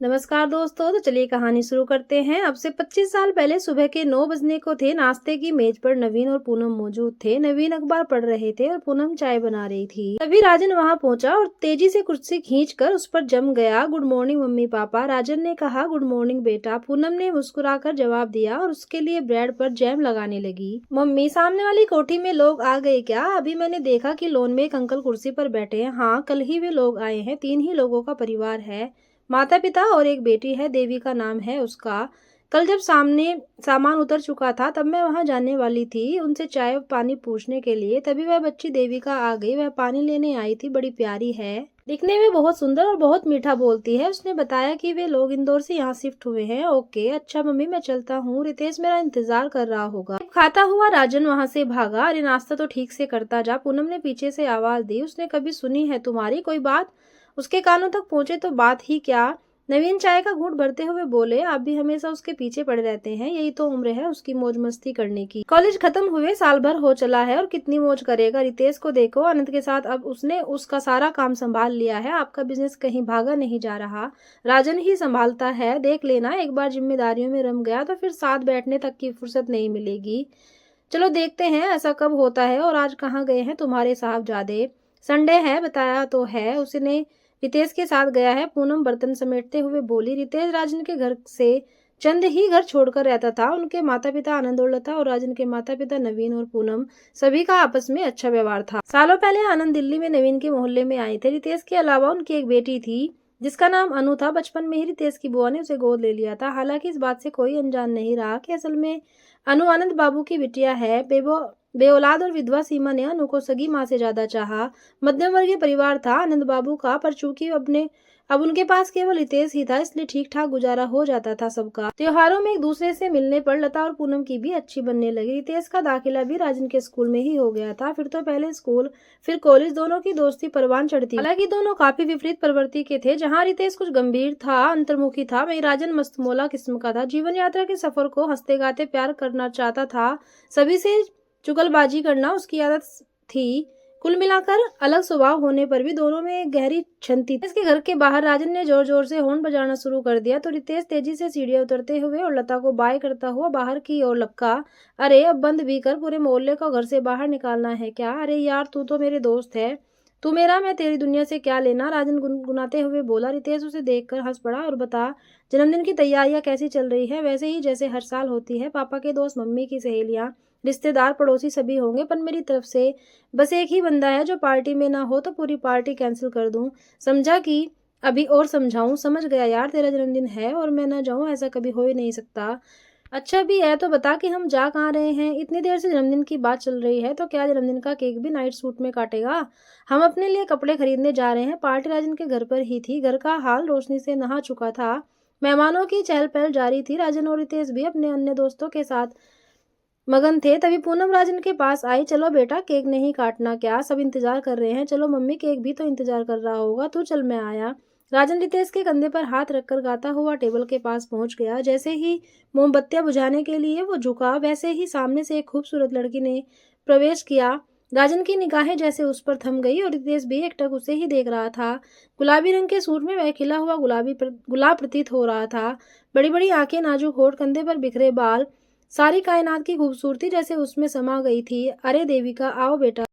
नमस्कार दोस्तों। तो चलिए कहानी शुरू करते हैं। अब से 25 साल पहले सुबह के 9 बजने को थे। नाश्ते की मेज पर नवीन और पूनम मौजूद थे। नवीन अखबार पढ़ रहे थे और पूनम चाय बना रही थी। तभी राजन वहां पहुंचा और तेजी से कुर्सी खींचकर उस पर जम गया। गुड मॉर्निंग मम्मी पापा, राजन ने कहा। गुड मॉर्निंग बेटा, पूनम ने मुस्कुराकर जवाब दिया और उसके लिए ब्रेड पर जैम लगाने लगी। मम्मी, सामने वाली कोठी में लोग आ गए क्या? अभी मैंने देखा कि लॉन में एक अंकल कुर्सी पर बैठे हैं। हाँ, कल ही वे लोग आए हैं। 3 ही लोगों का परिवार है, माता पिता और एक बेटी है, देवी का नाम है उसका। कल जब सामने सामान उतर चुका था तब मैं वहां जाने वाली थी उनसे चाय पानी पूछने के लिए। तभी वह बच्ची देविका आ गई। वह पानी लेने आई थी। बड़ी प्यारी है, दिखने में बहुत सुंदर और बहुत मीठा बोलती है। उसने बताया कि वे लोग इंदौर से यहाँ शिफ्ट हुए हैं। ओके, अच्छा मम्मी, मैं चलता हूँ। रितेश मेरा इंतजार कर रहा होगा। खाता हुआ राजन वहां से भागा। अरे नाश्ता तो ठीक से करता जा, पूनम ने पीछे से आवाज दी। उसने कभी सुनी है तुम्हारी कोई बात? उसके कानों तक पहुंचे तो बात ही क्या। नवीन चाय का घूंट भरते हुए बोले, आप भी हमेशा उसके पीछे पड़े रहते हैं। यही तो उम्र है उसकी मौज मस्ती करने की। कॉलेज खत्म हुए साल भर हो चला है और कितनी मौज करेगा। रितेश को देखो, आनंद के साथ अब उसने उसका सारा काम संभाल लिया है। आपका बिजनेस कहीं भागा नहीं जा रहा, राजन ही संभालता है। देख लेना, एक बार जिम्मेदारियों में रम गया तो फिर साथ बैठने तक की फुर्सत नहीं मिलेगी। चलो देखते हैं ऐसा कब होता है। और आज कहाँ गए हैं तुम्हारे साहबजादे? संडे है, बताया तो है। उसने रितेश के साथ गया है, पूनम बर्तन समेटते हुए बोली। रितेश राजन के घर से चंद ही घर छोड़कर रहता था। उनके माता पिता आनंद और लता और राजन के माता पिता नवीन और पूनम, सभी का आपस में अच्छा व्यवहार था। सालों पहले आनंद दिल्ली में नवीन के मोहल्ले में आए थे। रितेश के अलावा उनकी एक बेटी थी जिसका नाम अनु था। बचपन में ही रितेश की बुआ ने उसे गोद ले लिया था। हालांकि इस बात से कोई अनजान नहीं रहा कि असल में अनु आनंद बाबू की बिटिया है। बेऔलाद और विधवा सीमा ने अनु को सगी माँ से ज्यादा चाहा। मध्यम वर्गीय परिवार था आनंद बाबू का, पर चूंकि अब उनके पास केवल रितेश ही था, इसलिए ठीक ठाक गुजारा हो जाता था सबका। त्योहारों में एक दूसरे से मिलने पर लता और पूनम की भी अच्छी बनने लगी। रितेश का दाखिला भी राजन के स्कूल में ही हो गया था। फिर तो पहले स्कूल फिर कॉलेज, दोनों की दोस्ती परवान चढ़ती। हालांकि दोनों काफी विपरीत प्रवृत्ति के थे। जहाँ रितेश कुछ गंभीर था, अंतर्मुखी था, वहीं राजन मस्तमौला किस्म का था। जीवन यात्रा के सफर को हंसते गाते प्यार करना चाहता था। सभी से चुगलबाजी करना उसकी आदत थी। कुल मिलाकर अलग स्वभाव होने पर भी दोनों में एक गहरी छंती थी। इसके घर के बाहर राजन ने जोर जोर से हॉर्न बजाना शुरू कर दिया तो रितेश तेजी से सीढ़ियां उतरते हुए और लता को बाय करता हुआ बाहर की ओर लपका। अरे अब बंद भी कर, पूरे मोहल्ले को घर से बाहर निकालना है क्या? अरे यार, तू तो मेरे दोस्त है, तू मेरा, मैं तेरी दुनिया से क्या लेना? राजन गुनगुनाते हुए बोला। रितेश उसे देखकर हंस पड़ा और बता, जन्मदिन की तैयारियां कैसी चल रही है? वैसे ही जैसे हर साल होती है। पापा के दोस्त, मम्मी की सहेलियां, रिश्तेदार, पड़ोसी सभी होंगे, पर मेरी तरफ से बस एक ही बंदा है जो पार्टी में ना हो तो पूरी पार्टी कैंसिल कर दूं। समझा कि अभी और समझाऊं? समझ गया यार, तेरा जन्मदिन है और मैं ना जाऊं ऐसा कभी हो ही नहीं सकता। अच्छा भी है तो बता कि हम जा कहाँ रहे हैं? इतनी देर से जन्मदिन की बात चल रही है तो क्या जन्मदिन का केक भी नाइट सूट में काटेगा? हम अपने लिए कपड़े खरीदने जा रहे हैं। पार्टी राजन के घर पर ही थी। घर का हाल रोशनी से नहा चुका था। मेहमानों की चहल पहल जारी थी। राजन और रितेश भी अपने अन्य दोस्तों के साथ मगन थे। तभी पूनम राजन के पास आई। चलो बेटा, केक नहीं काटना क्या? सब इंतजार कर रहे हैं। चलो मम्मी, केक भी तो इंतजार कर रहा होगा। तू चल, मैं आया। राजन रितेश के कंधे पर हाथ रखकर गाता हुआ टेबल के पास पहुंच गया। जैसे ही मोमबत्तियां बुझाने के लिए वो झुका, वैसे ही सामने से एक खूबसूरत लड़की ने प्रवेश किया। राजन की निगाहें जैसे उस पर थम गई और रितेश भी एकटक उसे ही देख रहा था। गुलाबी रंग के सूट में वह खिला हुआ गुलाब प्रतीत हो रहा था। बड़ी बड़ी आंखें, नाजुक होठ, कंधे पर बिखरे बाल, सारी कायनात की खूबसूरती जैसे उसमें समा गई थी। अरे देविका, आओ बेटा।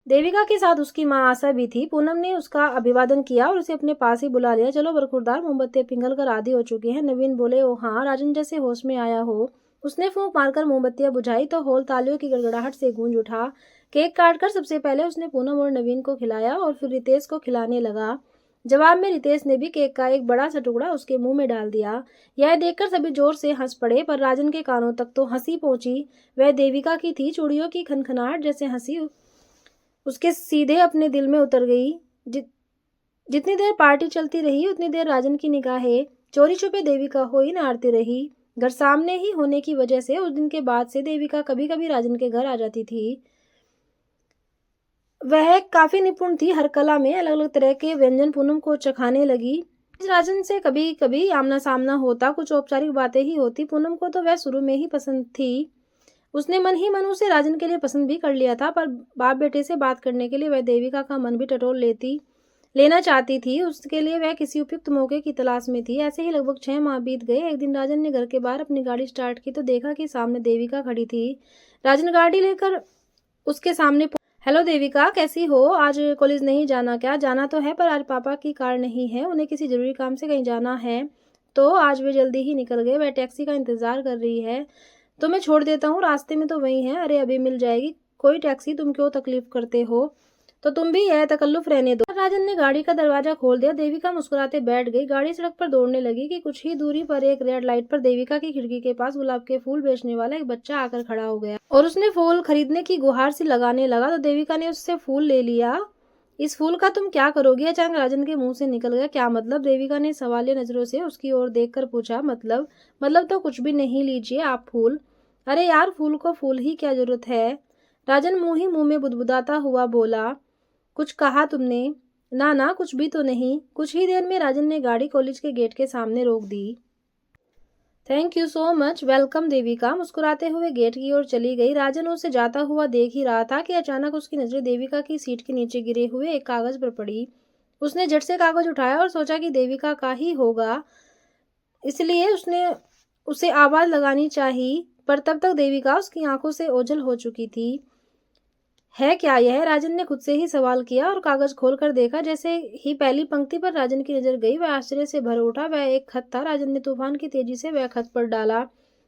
देविका के साथ उसकी माँ आशा भी थी। पूनम ने उसका अभिवादन किया और उसे अपने पास ही बुला लिया। चलो बरखुरदार, मोमबत्तियां पिघल कर आधी हो चुकी हैं। नवीन बोले। ओ हाँ, राजन जैसे होश में आया हो उसने फूंक मारकर मोमबत्तियां बुझाई तो हॉल तालियों की गड़गड़ाहट से गूंज उठा। केक काटकर सबसे पहले उसने पूनम और नवीन को खिलाया और फिर रितेश को खिलाने लगा। जवाब में रितेश ने भी केक का एक बड़ा सा टुकड़ा उसके मुंह में डाल दिया। यह देखकर सभी जोर से हंस पड़े, पर राजन के कानों तक तो हंसी पहुंची वह देविका की थी। चूड़ियों की खनखनाहट जैसे हंसी उसके सीधे अपने दिल में उतर गई। जितनी देर पार्टी चलती रही उतनी देर राजन की निगाहें चोरी छुपे देविका को ही निहारती रही। घर सामने ही होने की वजह से उस दिन के बाद से देविका कभी कभी राजन के घर आ जाती थी। वह काफी निपुण थी हर कला में। अलग अलग तरह के व्यंजन पूनम को चखाने लगी। राजन से कभी कभी आमना सामना होता, कुछ औपचारिक बातें ही होती। पूनम को तो वह शुरू में ही पसंद थी। उसने मन ही मन उसे राजन के लिए पसंद भी कर लिया था, पर बाप बेटे से बात करने के लिए वह देविका का मन भी टटोल लेती। लेना चाहती थी। उसके लिए वह किसी उपयुक्त मौके की तलाश में थी। ऐसे ही लगभग 6 माह बीत गए। एक दिन राजन ने घर के बाहर अपनी गाड़ी स्टार्ट की तो देखा कि सामने देविका खड़ी थी। राजन गाड़ी लेकर उसके सामने हेलो देविका, कैसी हो? आज कॉलेज नहीं जाना क्या? जाना तो है, पर आज पापा की कार नहीं है, उन्हें किसी जरूरी काम से कहीं जाना है, तो आज वे जल्दी ही निकल गए। वह टैक्सी का इंतजार कर रही है, तो मैं छोड़ देता हूँ, रास्ते में तो वही है। अरे अभी मिल जाएगी कोई टैक्सी, तुम क्यों तकलीफ करते हो? तो तुम भी यह तकल्लुफ रहने दो। राजन ने गाड़ी का दरवाजा खोल दिया। देविका मुस्कुराते बैठ गई। गाड़ी सड़क पर दौड़ने लगी कि कुछ ही दूरी पर एक रेड लाइट पर देविका की खिड़की के पास गुलाब के फूल बेचने वाला एक बच्चा आकर खड़ा हो गया और उसने फूल खरीदने की गुहार सी लगाने लगा। तो देविका ने उससे फूल ले लिया। इस फूल का तुम क्या करोगी? अचानक राजन के मुंह से निकल गया। क्या मतलब? देविका ने सवालिया नजरों से उसकी ओर देखकर पूछा। मतलब तो कुछ भी नहीं, लीजिए आप फूल। अरे यार, फूल को फूल ही क्या जरूरत है? राजन मुंह ही मुंह में बुदबुदाता हुआ बोला। कुछ कहा तुमने? ना ना, कुछ भी तो नहीं। कुछ ही देर में राजन ने गाड़ी कॉलेज के गेट के सामने रोक दी। Thank you so much, welcome. Devika मुस्कुराते हुए गेट की ओर चली गई। राजन उसे जाता हुआ देख ही रहा था कि अचानक उसकी नजरें देविका की सीट के नीचे गिरे हुए एक कागज पर पड़ी। उसने झट से कागज उठाया और सोचा कि देविका का ही होगा, इसलिए उसने उसे आवाज लगानी चाहिए, पर तब तक देविका उसकी आंखों से ओझल हो चुकी थी। है क्या यह? राजन ने खुद से ही सवाल किया और कागज खोलकर देखा। जैसे ही पहली पंक्ति पर राजन की नजर गई, वह आश्चर्य से भर उठा। वह एक खत था। राजन ने तूफान की तेजी से वह खत पर डाला।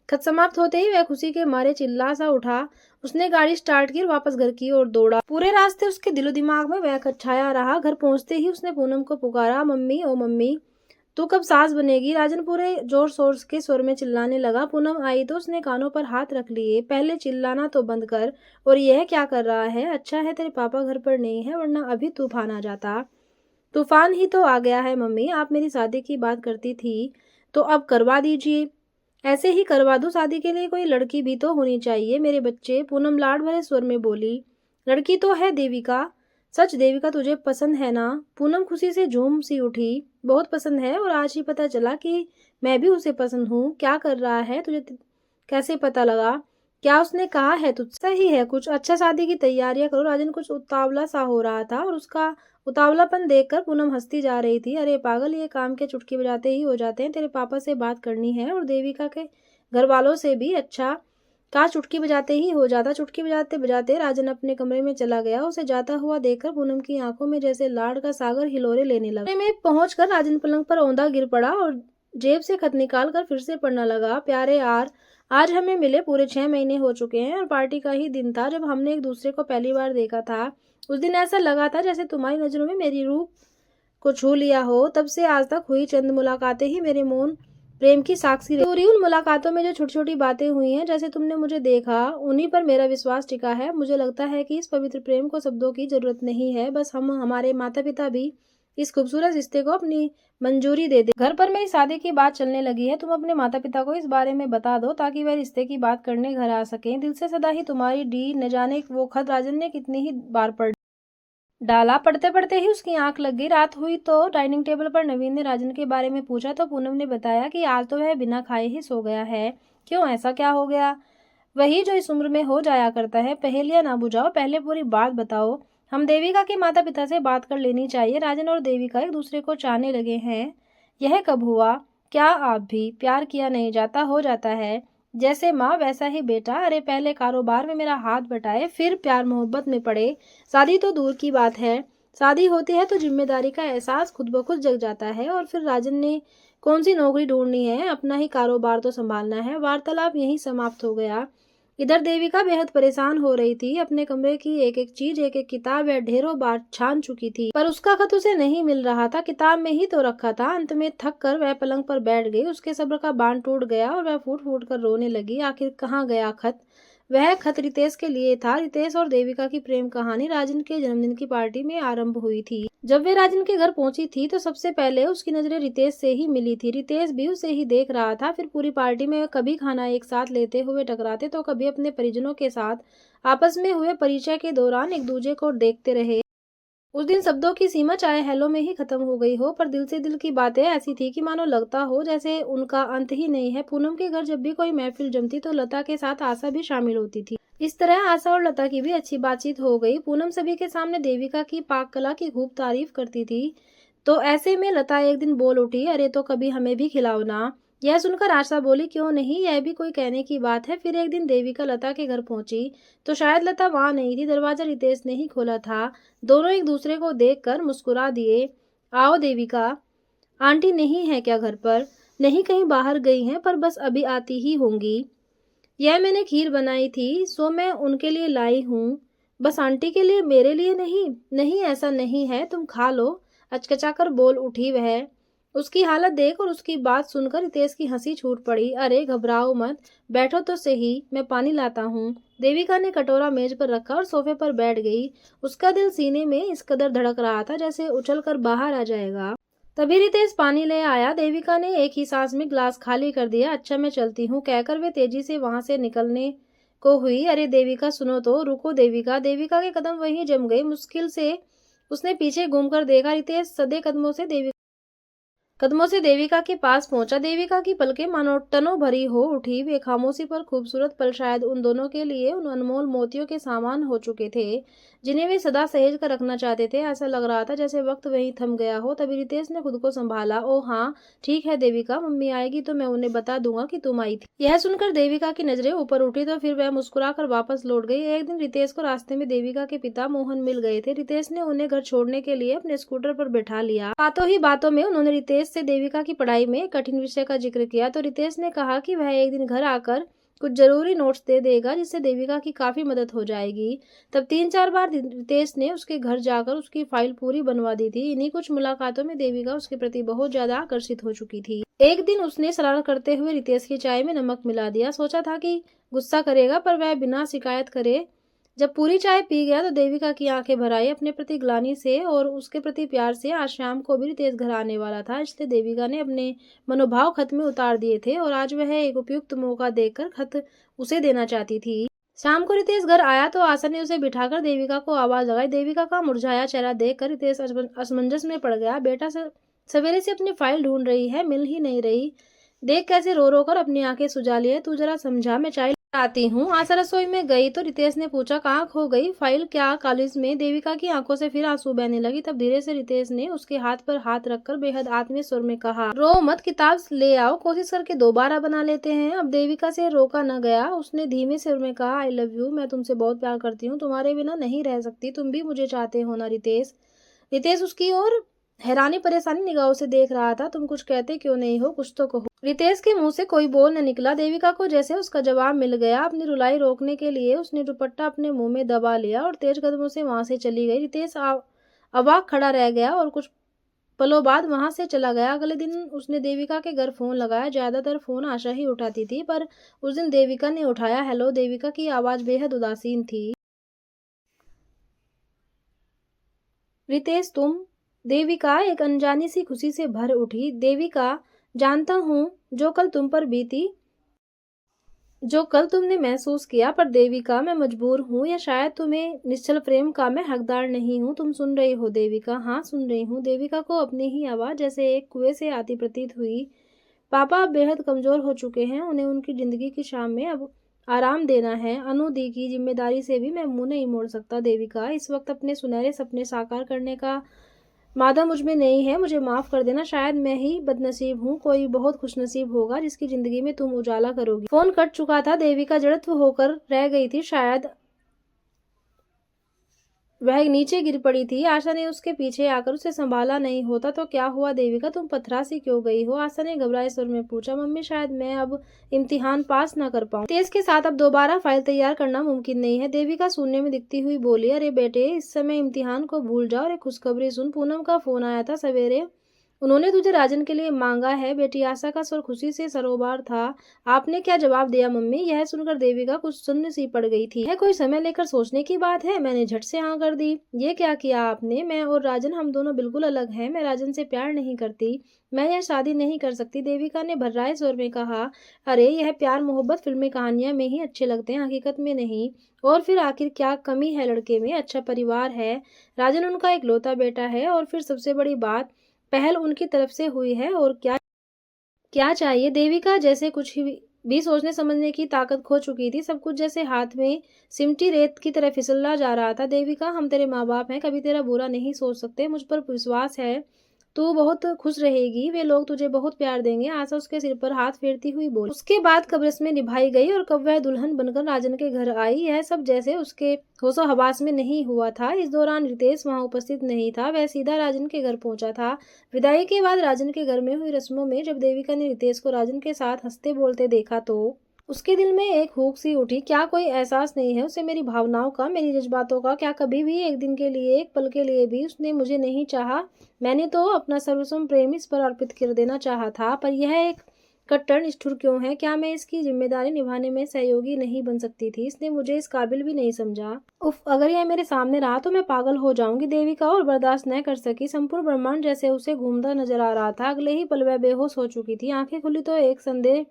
खत समाप्त होते ही वह खुशी के मारे चिल्ला सा उठा। उसने गाड़ी स्टार्ट की और वापस घर की ओर दौड़ा। पूरे रास्ते उसके दिलो दिमाग में वह खत छाया रहा। घर पहुंचते ही उसने पूनम को पुकारा, मम्मी ओ मम्मी, तू कब सास बनेगी? राजन पूरे जोर शोर के स्वर में चिल्लाने लगा। पूनम आई तो उसने कानों पर हाथ रख लिए। पहले चिल्लाना तो बंद कर, और यह क्या कर रहा है? अच्छा है तेरे पापा घर पर नहीं है, वरना अभी तूफान आ जाता। तूफान ही तो आ गया है मम्मी, आप मेरी शादी की बात करती थी तो अब करवा दीजिए। ऐसे ही करवा दूं? शादी के लिए कोई लड़की भी तो होनी चाहिए मेरे बच्चे, पूनम लाड भरे स्वर में बोली। लड़की तो है देविका। सच देविका, तुझे पसंद है ना? पूनम खुशी से झूम सी उठी। बहुत पसंद है, और आज ही पता चला कि मैं भी उसे पसंद हूँ। क्या कर रहा है? तुझे कैसे पता लगा? क्या उसने कहा है तुझसे? सही है कुछ। अच्छा, शादी की तैयारियां करो। राजन कुछ उतावला सा हो रहा था और उसका उतावलापन देखकर पूनम हंसती जा रही थी। अरे पागल, ये काम के चुटकी बजाते ही हो जाते हैं। तेरे पापा से बात करनी है और देविका के घर वालों से भी। अच्छा, कहा चुटकी बजाते ही हो जाता। चुटकी बजाते बजाते राजन अपने कमरे में चला गया। उसे जाता हुआ देखकर पूनम की आंखों में जैसे लाड का सागर हिलोरे लेने लगा। कमरे में पहुंचकर राजन पलंग पर औंधा गिर पड़ा और जेब से खत निकाल कर फिर से पढ़ने लगा। प्यारे यार, आज हमें मिले पूरे 6 महीने हो चुके हैं, और पार्टी का ही दिन था जब हमने एक दूसरे को पहली बार देखा था। उस दिन ऐसा लगा था जैसे तुम्हारी नजरों में मेरी रूह को छू लिया हो। तब से आज तक हुई चंद मुलाकातें ही मेरे मौन प्रेम की साक्षी रही। उन मुलाकातों में जो छोटी छोटी बातें हुई हैं, जैसे तुमने मुझे देखा, उन्हीं पर मेरा विश्वास टिका है। मुझे लगता है कि इस पवित्र प्रेम को शब्दों की जरूरत नहीं है, बस हम हमारे माता पिता भी इस खूबसूरत रिश्ते को अपनी मंजूरी दे दे। घर पर मेरी शादी की बात चलने लगी है, तुम अपने माता पिता को इस बारे में बता दो ताकि वह रिश्ते की बात करने घर आ सकें। दिल से सदा ही तुम्हारी डी। न जाने वो खत राजन ने कितनी ही बार पढ़ डाला। पढ़ते पढ़ते ही उसकी आंख लग गई। रात हुई तो डाइनिंग टेबल पर नवीन ने राजन के बारे में पूछा तो पूनम ने बताया कि आज तो वह बिना खाए ही सो गया है। क्यों, ऐसा क्या हो गया? वही जो इस उम्र में हो जाया करता है। पहेलियां ना बुझाओ, पहले पूरी बात बताओ। हम देविका के माता पिता से बात कर लेनी चाहिए। राजन और देविका एक दूसरे को चाहने लगे हैं। यह कब हुआ? क्या आप भी? प्यार किया नहीं जाता, हो जाता है। जैसे माँ वैसा ही बेटा। अरे पहले कारोबार में मेरा हाथ बटाए, फिर प्यार मोहब्बत में पड़े। शादी तो दूर की बात है। शादी होती है तो जिम्मेदारी का एहसास खुद ब खुद जग जाता है। और फिर राजन ने कौन सी नौकरी ढूंढनी है, अपना ही कारोबार तो संभालना है। वार्तालाप यहीं समाप्त हो गया। इधर देविका बेहद परेशान हो रही थी। अपने कमरे की एक एक चीज, एक एक किताब वह ढेरों बार छान चुकी थी, पर उसका खत उसे नहीं मिल रहा था। किताब में ही तो रखा था। अंत में थक कर वह पलंग पर बैठ गई। उसके सब्र का बांध टूट गया और वह फूट फूट कर रोने लगी। आखिर कहाँ गया खत? वह खत रितेश के लिए था। रितेश और देविका की प्रेम कहानी राजन के जन्मदिन की पार्टी में आरंभ हुई थी। जब वे राजन के घर पहुंची थी तो सबसे पहले उसकी नजरें रितेश से ही मिली थी। रितेश भी उसे ही देख रहा था। फिर पूरी पार्टी में वे कभी खाना एक साथ लेते हुए टकराते तो कभी अपने परिजनों के साथ आपस में हुए परिचय के दौरान एक दूसरे को देखते रहे। उस दिन शब्दों की सीमा चाहे हेलो में ही खत्म हो गई हो, पर दिल से दिल की बातें ऐसी थी कि मानो लगता हो जैसे उनका अंत ही नहीं है। पूनम के घर जब भी कोई महफिल जमती तो लता के साथ आशा भी शामिल होती थी। इस तरह आशा और लता की भी अच्छी बातचीत हो गई। पूनम सभी के सामने देविका की पाक कला की खूब तारीफ करती थी। तो ऐसे में लता एक दिन बोल उठी, अरे तो कभी हमें भी खिलाओ ना। यह सुनकर आशा बोली, क्यों नहीं, यह भी कोई कहने की बात है। फिर एक दिन देविका लता के घर पहुंची तो शायद लता वहां नहीं थी। दरवाजा रितेश ने ही खोला था। दोनों एक दूसरे को देखकर मुस्कुरा दिए। आओ देविका, आंटी नहीं है क्या घर पर? नहीं, कहीं बाहर गई हैं, पर बस अभी आती ही होंगी। यह मैंने खीर बनाई थी, सो मैं उनके लिए लाई हूँ। बस आंटी के लिए, मेरे लिए नहीं? नहीं, ऐसा नहीं है, तुम खा लो, अचकचाकर बोल उठी वह। उसकी हालत देख और उसकी बात सुनकर रितेश की हंसी छूट पड़ी। अरे घबराओ मत, बैठो तो सही, मैं पानी लाता हूँ। देविका ने कटोरा मेज पर रखा और सोफे पर बैठ गई। उसका दिल सीने में इस कदर धड़क रहा था जैसे उछलकर बाहर आ जाएगा। तभी रितेश पानी ले आया। देविका ने एक ही सांस में ग्लास खाली कर दिया। अच्छा, मैं चलती हूँ, कहकर वे तेजी से वहां से निकलने को हुई। अरे देविका सुनो तो, रुको देविका। देविका के कदम वहीं जम गए। मुश्किल से उसने पीछे घूमकर देखा। रितेश सदे कदमों से देविका के पास पहुंचा। देविका की पलकें मानो टनों भरी हो उठी। वे खामोशी पर खूबसूरत पल शायद उन दोनों के लिए उन अनमोल मोतियों के सामान हो चुके थे जिन्हें वे सदा सहेज कर रखना चाहते थे। ऐसा लग रहा था जैसे वक्त वहीं थम गया हो। तभी रितेश ने खुद को संभाला। ओ हाँ, ठीक है देविका, मम्मी आएगी तो मैं उन्हें बता दूंगा कि तुम आई थी। यह सुनकर देविका की नजरें ऊपर उठी तो फिर वह मुस्कुराकर वापस लौट गई। एक दिन रितेश को रास्ते में देविका के पिता मोहन मिल गए थे। रितेश ने उन्हें घर छोड़ने के लिए अपने स्कूटर पर बैठा लिया। बातों ही बातों में उन्होंने रितेश से देविका की पढ़ाई में कठिन विषय का जिक्र किया तो रितेश ने कहा कि वह एक दिन घर आकर कुछ जरूरी नोट्स दे देगा जिससे देविका की काफी मदद हो जाएगी। तब 3-4 बार रितेश ने उसके घर जाकर उसकी फाइल पूरी बनवा दी थी। इन्हीं कुछ मुलाकातों में देविका उसके प्रति बहुत ज्यादा आकर्षित हो चुकी थी। एक दिन उसने शरारत करते हुए रितेश की चाय में नमक मिला दिया। सोचा था कि गुस्सा करेगा, पर वह बिना शिकायत करे जब पूरी चाय पी गया तो देविका की आंखें भर आई। अपने प्रति ग्लानि से और उसके प्रति प्यार से आज शाम को भी रितेश घर आने वाला था, इसलिए देविका ने अपने मनोभाव खत में उतार दिए थे और आज वह एक उपयुक्त मौका देखकर खत उसे देना चाहती थी। शाम को रितेश घर आया तो आशा ने उसे बिठाकर देविका को आवाज लगाई। देविका का मुरझाया चेहरा देखकर रितेश असमंजस में पड़ गया। बेटा सवेरे से अपनी फाइल ढूंढ रही है, मिल ही नहीं रही। देख कैसे रो रो कर अपनी आंखें सुझा ली है। तू जरा समझा, मैं चाय आती हूँ। आशा रसोई में गई तो रितेश ने पूछा, कहाँ खो गई? फाइल क्या कॉलेज में? देविका की आंखों से फिर आंसू बहने लगी। तब धीरे से रितेश ने उसके हाथ पर हाथ रखकर बेहद आत्मीय स्वर में कहा, रो मत, किताब ले आओ, कोशिश करके दोबारा बना लेते हैं। अब देविका से रोका न गया। उसने धीमे स्वर में कहा, आई लव यू, मैं तुमसे बहुत प्यार करती हूँ, तुम्हारे बिना नहीं रह सकती। तुम भी मुझे चाहते हो ना रितेश? रितेश उसकी ओर हैरानी परेशानी निगाहों से देख रहा था। तुम कुछ कहते क्यों नहीं हो, कुछ तो कहो। रितेश के मुंह से कोई बोल न निकला। देविका को जैसे उसका जवाब मिल गया। अपनी रुलाई रोकने के लिए उसने दुपट्टा अपने मुंह में दबा लिया और तेज कदमों से वहां से चली गई। रितेश अवाक खड़ा रह गया और कुछ पलों बाद वहां से चला गया। अगले दिन उसने देविका के घर फोन लगाया। ज्यादातर फोन आशा ही उठाती थी, पर उस दिन देविका ने उठाया। हेलो। देविका की आवाज बेहद उदासीन थी। रितेश, तुम? देविका एक अनजानी सी खुशी से भर उठी। देविका, जानता हूँ जो कल तुम पर बीती, जो कल तुमने महसूस किया, पर देविका मैं मजबूर हूँ या शायद तुम्हें निश्चल प्रेम का मैं हकदार नहीं हूँ। तुम सुन रही हो देविका? हाँ सुन रही हूँ। देविका को अपनी ही आवाज जैसे एक कुएं से आती प्रतीत हुई। पापा अब बेहद कमजोर हो चुके हैं, उन्हें उनकी जिंदगी की शाम में अब आराम देना है। अनु दी की जिम्मेदारी से भी मैं मुंह नहीं मोड़ सकता देविका। इस वक्त अपने सुनहरे सपने साकार करने का मादा मुझ में नहीं है। मुझे माफ कर देना, शायद मैं ही बदनसीब हूँ। कोई बहुत खुशनसीब होगा जिसकी जिंदगी में तुम उजाला करोगी। फोन कट चुका था। देविका जड़त्व होकर रह गई थी। शायद वह नीचे गिर पड़ी थी। आशा ने उसके पीछे आकर उसे संभाला नहीं होता तो क्या हुआ देविका, तुम पथरा सी क्यों गई हो? आशा ने घबराए स्वर में पूछा। मम्मी, शायद मैं अब इम्तिहान पास ना कर पाऊं। तेज के साथ अब दोबारा फाइल तैयार करना मुमकिन नहीं है। देविका शून्य में दिखती हुई बोली। अरे बेटे, इस समय इम्तिहान को भूल जाओ और एक खुशखबरी सुन। पूनम का फोन आया था सवेरे, उन्होंने तुझे राजन के लिए मांगा है। बेटी आशा का स्वर खुशी से सरोबार था। आपने क्या जवाब दिया मम्मी? यह सुनकर देविका कुछ सुन्न सी पड़ गई थी। यह कोई समय लेकर सोचने की बात है? मैंने झट से हाँ कर दी। ये क्या किया आपने? मैं और राजन, हम दोनों बिल्कुल अलग हैं। मैं राजन से प्यार नहीं करती, मैं यह शादी नहीं कर सकती। देविका ने भर्राए स्वर में कहा। अरे यह प्यार मोहब्बत फिल्मी कहानियां में ही अच्छे लगते हैं, हकीकत में नहीं। और फिर आखिर क्या कमी है लड़के में? अच्छा परिवार है, राजन उनका इकलौता बेटा है, और फिर सबसे बड़ी बात, पहल उनकी तरफ से हुई है। और क्या क्या चाहिए? देविका जैसे कुछ ही भी सोचने समझने की ताकत खो चुकी थी। सब कुछ जैसे हाथ में सिमटी रेत की तरह फिसलता जा रहा था। देविका, हम तेरे माँ बाप हैं, कभी तेरा बुरा नहीं सोच सकते, मुझ पर विश्वास है, तू बहुत खुश रहेगी, वे लोग तुझे बहुत प्यार देंगे, आशा उसके सिर पर हाथ फेरती हुई बोली। उसके बाद कब्र में निभाई गई और कब वह दुल्हन बनकर राजन के घर आई, यह सब जैसे उसके होशो हवास में नहीं हुआ था। इस दौरान रितेश वहां उपस्थित नहीं था, वह सीधा राजन के घर पहुंचा था। विदाई के बाद राजन के घर में हुई रस्मों में जब देविका ने रितेश को राजन के साथ हंसते बोलते देखा तो उसके दिल में एक हुक सी उठी। क्या कोई एहसास नहीं है उसे मेरी भावनाओं का, मेरी जज्बातों का? क्या कभी भी एक दिन के लिए, एक पल के लिए भी उसने मुझे नहीं चाहा? मैंने तो अपना सर्वस्व प्रेम इस पर अर्पित कर देना चाहा था, पर यह एक कट्टर निष्ठुर क्यों है? क्या मैं इसकी जिम्मेदारी निभाने में सहयोगी नहीं बन सकती थी? इसने मुझे इस काबिल भी नहीं समझा। उफ, अगर यह मेरे सामने रहा तो मैं पागल हो जाऊंगी। देविका और बर्दाश्त न कर सकी। संपूर्ण ब्रह्मांड जैसे उसे घूमता नजर आ रहा था। अगले ही पल वह बेहोश हो चुकी थी। आंखें खुली तो एक संदेह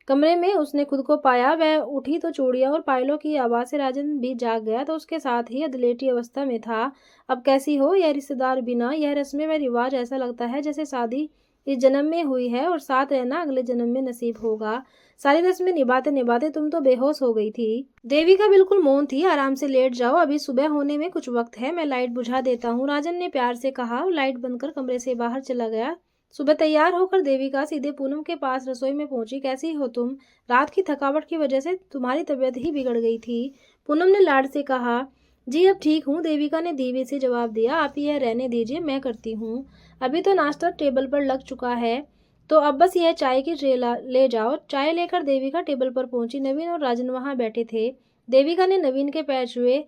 कमरे में उसने खुद को पाया। वह उठी तो चूड़ियां और पायलों की आवाज से राजन भी जाग गया, तो उसके साथ ही अधलेटी अवस्था में था। अब कैसी हो यह रिश्तेदार बिना, यह रस्में व रिवाज, ऐसा लगता है जैसे शादी इस जन्म में हुई है और साथ रहना अगले जन्म में नसीब होगा। सारी रस्में निभाते निभाते तुम तो बेहोश हो गई थी। देविका बिल्कुल मौन थी। आराम से लेट जाओ, अभी सुबह होने में कुछ वक्त है, मैं लाइट बुझा देता हूँ, राजन ने प्यार से कहा और लाइट बंद कर कमरे से बाहर चला गया। सुबह तैयार होकर देविका सीधे पूनम के पास रसोई में पहुंची। कैसी हो तुम? रात की थकावट की वजह से तुम्हारी तबीयत ही बिगड़ गई थी, पूनम ने लाड से कहा। जी अब ठीक हूँ, देविका ने धीरे से जवाब दिया। आप यह रहने दीजिए, मैं करती हूँ। अभी तो नाश्ता टेबल पर लग चुका है, तो अब बस यह चाय की ट्रे ले जाओ। चाय लेकर देविका टेबल पर पहुंची। नवीन और राजन वहां बैठे थे। देविका ने नवीन के पैर छुए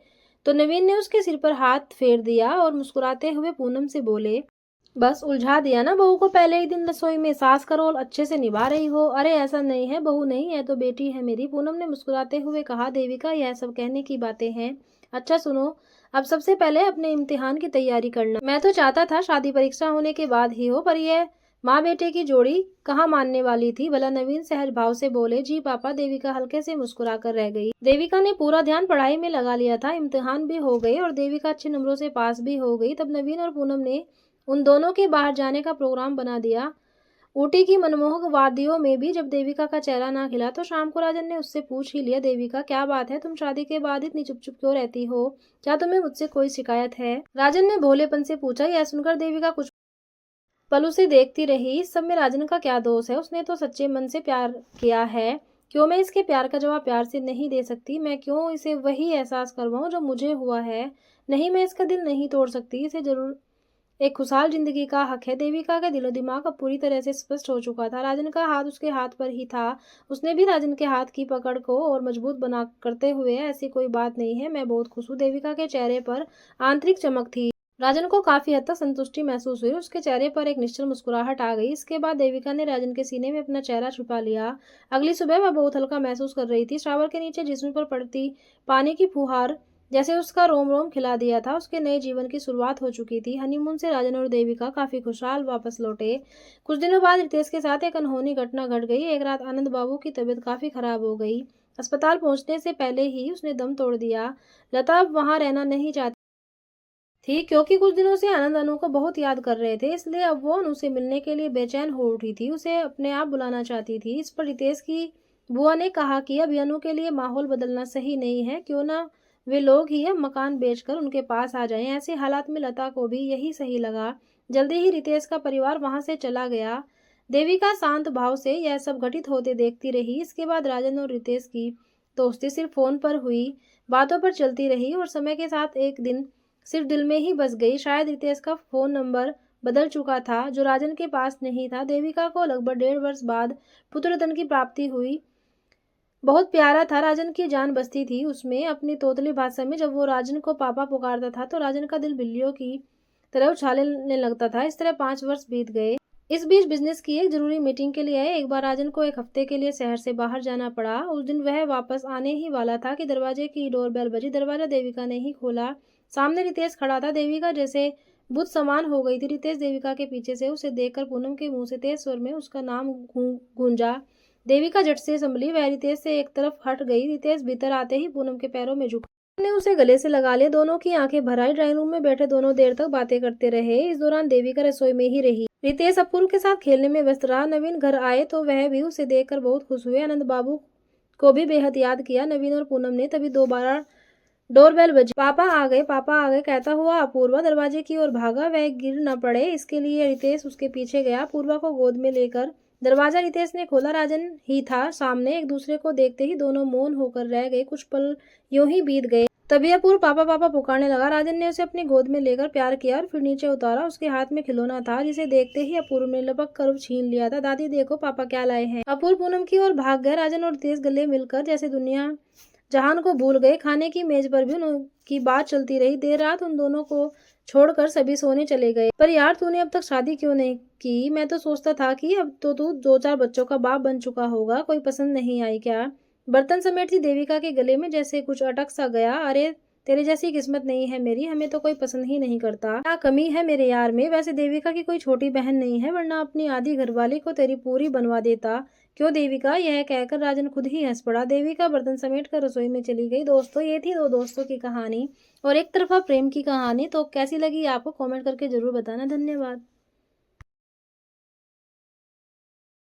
तो नवीन ने उसके सिर पर हाथ फेर दिया और मुस्कुराते हुए पूनम से बोले, बस उलझा दिया ना बहू को पहले ही दिन रसोई में। सास का रोल अच्छे से निभा रही हो। अरे ऐसा नहीं है, बहू नहीं है तो बेटी है मेरी, पूनम ने मुस्कुराते हुए कहा। देविका, यह सब कहने की बातें हैं। अच्छा सुनो, अब सबसे पहले अपने इम्तिहान की तैयारी करना। मैं तो चाहता था शादी परीक्षा होने के बाद ही हो, पर यह माँ बेटे की जोड़ी कहाँ मानने वाली थी भला, नवीन सहज भाव से बोले। जी पापा, देविका हल्के से मुस्कुरा कर रह गई। देविका ने पूरा ध्यान पढ़ाई में लगा लिया था। इम्तिहान भी हो गए और देविका अच्छे नंबरों से पास भी हो गई। तब नवीन और पूनम ने उन दोनों के बाहर जाने का प्रोग्राम बना दिया। ऊटी की मनमोहक वादियों में भी जब देविका का चेहरा ना खिला तो शाम को राजन ने उससे पूछ ही लिया, देविका क्या बात है, तुम शादी के बाद इतनी चुप चुप क्यों रहती हो? क्या तुम्हें मुझसे कोई शिकायत है? राजन ने भोलेपन से पूछा। यह सुनकर देविका कुछ पल उसे देखती रही। इस सब में राजन का क्या दोष है? उसने तो सच्चे मन से प्यार किया है। क्यों मैं इसके प्यार का जवाब प्यार से नहीं दे सकती? मैं क्यों इसे वही एहसास करवाऊं जो मुझे हुआ है? नहीं, मैं इसका दिल नहीं तोड़ सकती। इसे जरूर एक खुशहाल जिंदगी का हक है। देविका का दिलो दिमाग अब पूरी तरह से स्पष्ट हो चुका था। राजन का हाथ उसके हाथ पर ही था। उसने भी राजन के हाथ की पकड़ को और मजबूत बना करते हुए, ऐसी कोई बात नहीं है, मैं बहुत खुश हूँ। देविका के चेहरे पर आंतरिक चमक थी। राजन को काफी हद तक संतुष्टि महसूस हुई। उसके चेहरे पर एक निश्चल मुस्कुराहट आ गई। इसके बाद देविका ने राजन के सीने में अपना चेहरा छुपा लिया। अगली सुबह वह बहुत हल्का महसूस कर रही थी। शावर के नीचे जिस्म पर पड़ती पानी की फुहार जैसे उसका रोम रोम खिला दिया था। उसके नए जीवन की शुरुआत हो चुकी थी। हनीमून से राजन और देविका काफी खुशहाल वापस लौटे। कुछ दिनों बाद रितेश के साथ एक अनहोनी घटना घट गई। एक रात आनंद बाबू की तबीयत काफी खराब हो गई। अस्पताल पहुंचने से पहले ही उसने दम तोड़ दिया। लता अब वहां रहना नहीं चाहती थी, क्योंकि कुछ दिनों से आनंद अनु को बहुत याद कर रहे थे, इसलिए अब वो अनु से मिलने के लिए बेचैन हो उठी थी। उसे अपने आप बुलाना चाहती थी। इस पर रितेश की बुआ ने कहा कि अब अनु के लिए माहौल बदलना सही नहीं है, क्यों ना वे लोग ही अब मकान बेचकर उनके पास आ जाएं। ऐसे हालात में लता को भी यही सही लगा। जल्दी ही रितेश का परिवार वहां से चला गया। देविका शांत भाव से यह सब घटित होते देखती रही। इसके बाद राजन और रितेश की दोस्ती सिर्फ फोन पर हुई बातों पर चलती रही और समय के साथ एक दिन सिर्फ दिल में ही बस गई। शायद रितेश का फोन नंबर बदल चुका था, जो राजन के पास नहीं था। देविका को लगभग 1.5 वर्ष बाद पुत्र रत्न की प्राप्ति हुई। बहुत प्यारा था। राजन की जान बसती थी उसमें। अपनी तोतली भाषा में जब वो राजन को पापा पुकारता था तो राजन का दिल बिल्लियों की तरह उछालने लगता था। इस तरह 5 वर्ष बीत गए। इस बीच बिजनेस की एक जरूरी मीटिंग के लिए एक बार राजन को एक हफ्ते के लिए शहर से बाहर जाना पड़ा। उस दिन वह वापस आने ही वाला था कि दरवाजे की डोरबेल बजी। दरवाजा देविका ने ही खोला। सामने रितेश खड़ा था। देविका जैसे बुत समान हो गई थी। रितेश देविका के पीछे से उसे देखकर पूनम के मुंह से तेज स्वर में उसका नाम गूंजा। देविका झट से संभली। वह रितेश से एक तरफ हट गई। रितेश भीतर आते ही पूनम के पैरों में झुका। ने उसे गले से लगा लिया। दोनों की आंखें भर आई। ड्राइंग रूम में बैठे दोनों देर तक बातें करते रहे। इस दौरान देविका रसोई में ही रही। रितेश अपूर्व के साथ खेलने में व्यस्त रहा। नवीन घर आए तो वह भी उसे देखकर बहुत खुश हुए। आनंद बाबू को भी बेहद याद किया। नवीन और पूनम ने तभी दोबारा डोरबेल बजी। पापा आ गए, पापा आ गए कहता हुआ अपूर्वा दरवाजे की ओर भागा। वह गिर न पड़े इसके लिए रितेश उसके पीछे गया। अपूर्वा को गोद में लेकर दरवाजा रितेश ने खोला। राजन ही था सामने। एक दूसरे को देखते ही दोनों मौन होकर रह गए। कुछ पल यूं ही बीत गए। तभी अपूर्व पापा पापा पुकारने लगा। राजन ने उसे अपनी गोद में लेकर प्यार किया और फिर नीचे उतारा। उसके हाथ में खिलौना था जिसे देखते ही अपूर्व ने लपक कर छीन लिया था। दादी देखो पापा क्या लाए हैं। अपूर्व पूनम की ओर भाग गए। राजन और रितेश गले मिलकर जैसे दुनिया जहान को भूल गए। खाने की मेज पर भी उनकी बात चलती रही। देर रात उन दोनों को छोड़कर सभी सोने चले गए। पर यार तूने अब तक शादी क्यों नहीं की? मैं तो सोचता था कि अब तो तू 2-4 बच्चों का बाप बन चुका होगा। कोई पसंद नहीं आई क्या? बर्तन समेटती देविका के गले में जैसे कुछ अटक सा गया। अरे तेरे जैसी किस्मत नहीं है मेरी, हमें तो कोई पसंद ही नहीं करता। क्या कमी है मेरे यार में? वैसे देविका की कोई छोटी बहन नहीं है, वरना अपनी आधी घरवाली को तेरी पूरी बनवा देता। क्यों देविका? यह कहकर राजन खुद ही हंस पड़ा। देविका बर्तन समेट कर रसोई में चली गई। दोस्तों ये थी दो दोस्तों की कहानी और एक तरफा प्रेम की कहानी। तो कैसी लगी आपको कमेंट करके जरूर बताना। धन्यवाद।